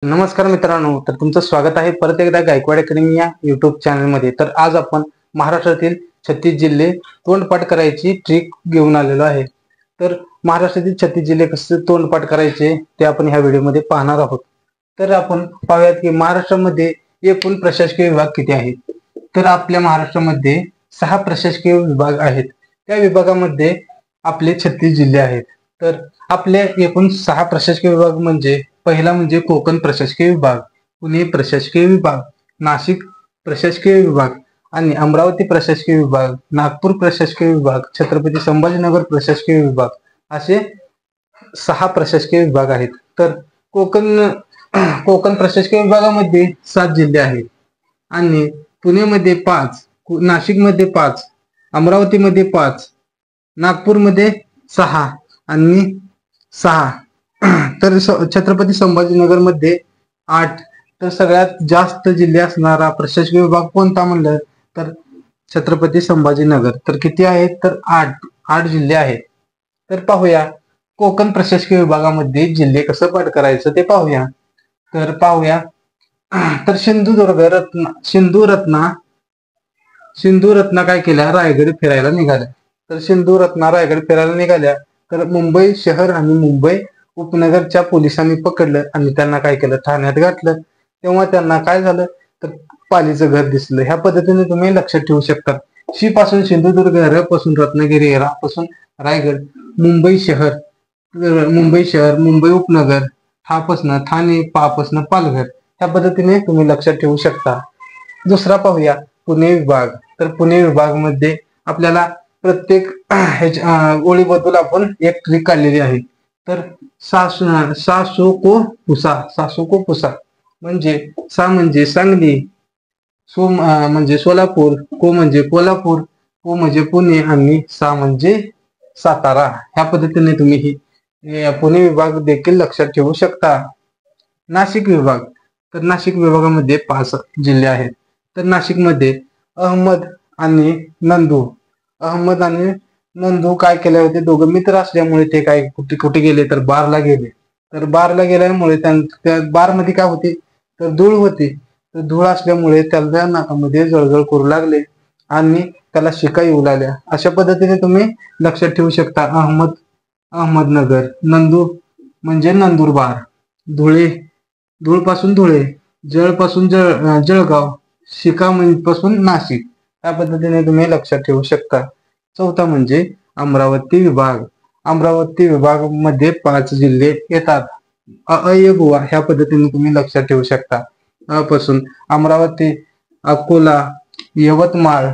नमस्कार मित्रांनो, तर तुमचं स्वागत आहे परत एकदा गायकवाड अकॅडमी या युट्यूब चॅनलमध्ये। तर आज आपण महाराष्ट्रातील 36 जिल्हे तोंडपाठ करायची ट्रिक घेऊन आलेलो आहे। तर महाराष्ट्रातील 36 जिल्हे कसे तोंडपाठ करायचे ते आपण ह्या व्हिडिओमध्ये पाहणार आहोत। तर आपण पाहूयात की महाराष्ट्रामध्ये एकूण प्रशासकीय विभाग किती आहेत। तर आपल्या महाराष्ट्रामध्ये 6 प्रशासकीय विभाग आहेत। त्या विभागामध्ये आपले 36 जिल्हे आहेत। तर आपले एकूण 6 प्रशासकीय विभाग म्हणजे पहिला म्हणजे कोकण प्रशासकीय विभाग, पुणे प्रशासकीय विभाग, नाशिक प्रशासकीय विभाग आणि अमरावती प्रशासकीय विभाग, नागपूर प्रशासकीय विभाग, छत्रपती संभाजीनगर प्रशासकीय विभाग असे 6 प्रशासकीय विभाग आहेत। तर कोकण प्रशासकीय विभागामध्ये 7 जिल्हे आहेत आणि पुणेमध्ये 5, नाशिकमध्ये 5, अमरावतीमध्ये 5, नागपूरमध्ये 6 आणि 6 तर छत्रपती संभाजीनगर मध्ये 8। तर सगळ्यात जास्त जिल्हे असणारा प्रशासकीय विभाग कोणता म्हणलं तर छत्रपती संभाजीनगर। तर किती आहेत तर 8 जिल्हे आहेत। तर पाहूया कोकण प्रशासकीय विभागामध्ये जिल्हे कसं पाठ करायचं ते पाहूया। तर पाहूया तर सिंधुरत्ना काय केल्या, रायगड फिरायला निघाल्या। तर सिंधुरत्ना रायगड फिरायला निघाल्या तर मुंबई शहर आणि मुंबई उपनगरच्या पोलिसांनी पकडलं आणि त्यांना काय केलं, ठाण्यात घातलं। तेव्हा त्यांना काय झालं तर पालीचं घर दिसलं। ह्या पद्धतीने तुम्ही लक्षात ठेवू शकता। शी पासून सिंधुदुर्ग, र पासून रत्नागिरी, रा पासून रायगड, मुंबई शहर, मुंबई उपनगर, ठा पासून ठाणे, पा पासून पालघर। ह्या पद्धतीने तुम्ही लक्षात ठेवू शकता। दुसरा पाहूया पुणे विभाग। तर पुणे विभाग मध्ये आपल्याला प्रत्येक ओळीबद्दल आपण एक ट्रिक काढलेली आहे। तर सासो को पुसा म्हणजे सा म्हणजे सांगली, सो म्हणजे सोलापूर, को म्हणजे कोल्हापूर, पो म्हणजे पुणे आणि सा म्हणजे सातारा। ह्या पद्धतीने तुम्ही ही पुणे विभाग देखील लक्षात ठेवू शकता। नाशिक विभाग। तर नाशिक विभागामध्ये 5 जिल्हे आहेत। तर नाशिकमध्ये अहमद आणि नंदू काय केले होते, दोघं मित्र असल्यामुळे ते काय कुठे गेले तर बारला गेले। तर बारला गेल्यामुळे त्या बार मध्ये काय होते तर धूळ होती। तर धूळ असल्यामुळे त्याच्या नाकामध्ये जळजळ करू लागले आणि त्याला शिका येऊ लागल्या। अशा पद्धतीने तुम्ही लक्षात ठेवू शकता। अहमदनगर, नंदू म्हणजे नंदुरबार, धूळ पासून धुळे, जळ पासून जळगाव, शिका पासून नाशिक। त्या पद्धतीने तुम्ही लक्षात ठेवू शकता। चौथा म्हणजे अमरावती विभाग। अमरावती विभाग मध्ये 5 जिल्हे येतात। गोवा ह्या पद्धतीने तुम्ही लक्षात ठेवू शकता। पासून अमरावती, अकोला, यवतमाळ,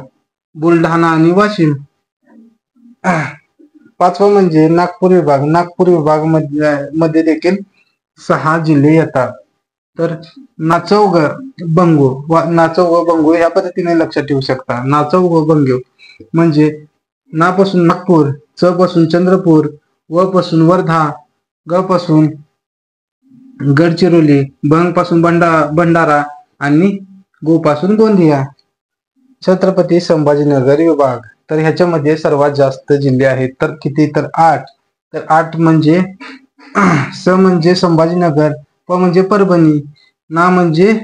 बुलढाणा आणि वाशिम। 5वा म्हणजे नागपूर विभाग। नागपूर विभाग मध्ये देखील 6 जिल्हे येतात। तर नाचव व बंगो ह्या पद्धतीने लक्षात ठेवू शकता। नाचव व बंगो म्हणजे ना पासून नागपूर, च पासून चंद्रपूर, व पासून वर्धा, ग पासून गडचिरोली, भंग पासून भंडारा आणि गो पासून गोंदिया। छत्रपती संभाजीनगर विभाग। तर ह्याच्यामध्ये सर्वात जास्त जिल्हे आहेत। तर किती तर 8। तर 8 म्हणजे स म्हणजे संभाजीनगर, प म्हणजे परभणी, ना म्हणजे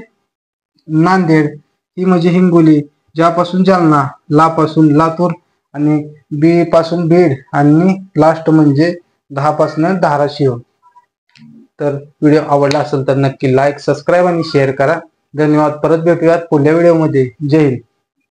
नांदेड, ही म्हणजे हिंगोली, ज्यापासून जालना, ला पासून लातूर आणि बी पासून बीड आणि लास्ट म्हणजे 10 पासून धाराशिव। तर व्हिडिओ आवडला असेल तर नक्की लाईक, सबस्क्राईब आणि शेअर करा। धन्यवाद। परत भेटूयात पुढल्या व्हिडिओमध्ये। जय हिंद।